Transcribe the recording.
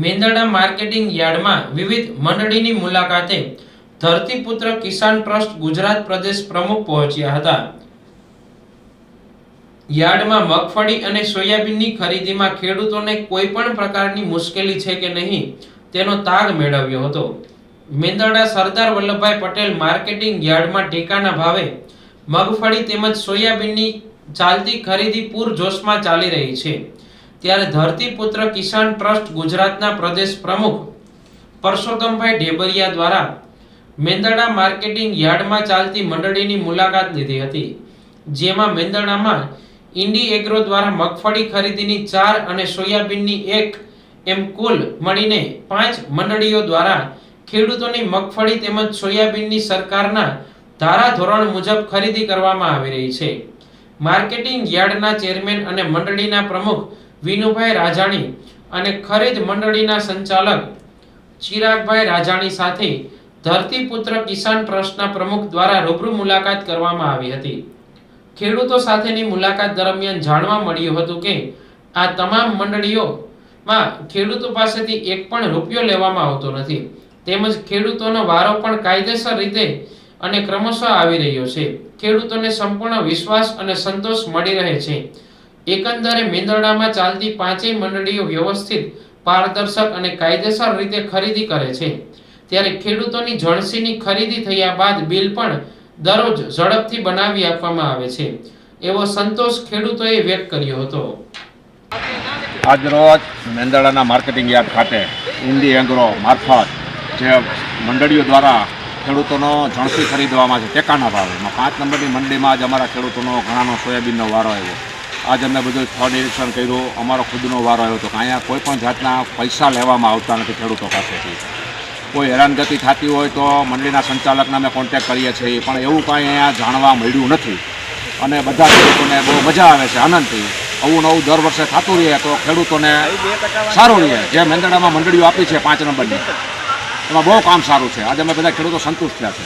Mendarda marketing યાર્ડમાં વિવિધ મંડળીની મુલાકાતે ધરતીપુત્ર કિસાન ટ્રસ્ટ ગુજરાત પ્રદેશ પ્રમુખ પહોંચ્યા હતા। યાર્ડમાં મગફળી અને સોયાબીનની ખરીદીમાં ખેડૂતોને કોઈ પણ પ્રકારની મુશ્કેલી છે કે નહીં તેનો તાગ મેળવ્યો હતો। મેંદરડા સરદાર વલ્લભભાઈ પટેલ માર્કેટિંગ યાર્ડમાં ટેકાના ભાવે મગફળી તેમજ સોયાબીનની ચાલતી ખરીદી પૂરજોશમાં ચાલી રહી છે। ત્યારે ધરતીપુત્ર કિસાન ટ્રસ્ટ ગુજરાતના પ્રદેશ પ્રમુખ પરસોત્તમભાઈ ઢેબરિયા દ્વારા મેંદરડા માર્કેટિંગ યાર્ડમાં ચાલતી મંડળીની મુલાકાત લીધી હતી, જેમાં મેંદરડામાં ઇન્ડી એગ્રો દ્વારા મગફળી ખરીદીની 4 અને સોયાબીનની 1 એમ કુલ મળીને 5 મંડળીઓ દ્વારા ખેડૂતોની મગફળી તેમજ સોયાબીનની સરકારના ધારાધોરણ મુજબ ખરીદી કરવામાં આવી રહી છે। માર્કેટિંગ યાર્ડના ચેરમેન અને મંડળીના પ્રમુખ વિનુભાઈ રાજાણી અને ખરીદ મંડળીના સંચાલક ચિરાગભાઈ રાજાણી સાથે ધરતીપુત્ર કિસાન ટ્રસ્ટના પ્રમુખ દ્વારા રૂબરૂ મુલાકાત કરવામાં આવી હતી। ખેડૂતો સાથેની મુલાકાત દરમિયાન જાણવા મળ્યું હતું કે આ તમામ મંડળીઓમાં ખેડૂતો પાસેથી એક પણ રૂપિયો લેવામાં આવતો નથી, તેમજ ખેડૂતોનો વારો પણ કાયદેસર રીતે અને ક્રમશઃ આવી રહ્યો છે। ખેડૂતોને સંપૂર્ણ વિશ્વાસ અને સંતોષ મળી રહે છે। એકંદરે મેંદરડામાં ચાલતી 5 મંડળીઓ વ્યવસ્થિત, પારદર્શક અને કાયદેસર રીતે ખરીદી કરે છે। ત્યારે ખેડૂતોની જણસીની ખરીદી થયા બાદ બિલ પણ દરરોજ ઝડપથી બનાવી આપવામાં આવે છે, એવો સંતોષ ખેડૂતોએ વ્યક્ત કર્યો હતો। આજરોજ મેંદરડાના માર્કેટિંગ યાર્ડ ખાતે ઇન્ડી એગ્રો મારફત જે મંડળીઓ દ્વારા ખેડૂતોનો જણસી ખરીદવામાં છે ટેકાના ભાવે 5 નંબરની મંડીમાં જ અમારા ખેડૂતોનો ઘણાનો સોયાબીનનો વારો આવ્યો। આજ અમે બધું સ્થળ નિરીક્ષણ કર્યું, અમારો ખુદનો વારો આવ્યો હતો કે અહીંયા કોઈ પણ જાતના પૈસા લેવામાં આવતા નથી ખેડૂતો પાસેથી। કોઈ હેરાનગતિ થતી હોય તો મંડળીના સંચાલકને અમે કોન્ટેક કરીએ છીએ, પણ એવું કાંઈ અહીંયા જાણવા મળ્યું નથી અને બધા ખેડૂતોને બહુ મજા આવે છે, આનંદથી। આવું નવું દર વર્ષે થતું રહે તો ખેડૂતોને સારું રહે। જે મેંદરડામાં મંડળીઓ આપી છે 5 નંબરની, એમાં બહુ કામ સારું છે। આજે અમે બધા ખેડૂતો સંતુષ્ટ થયા છે।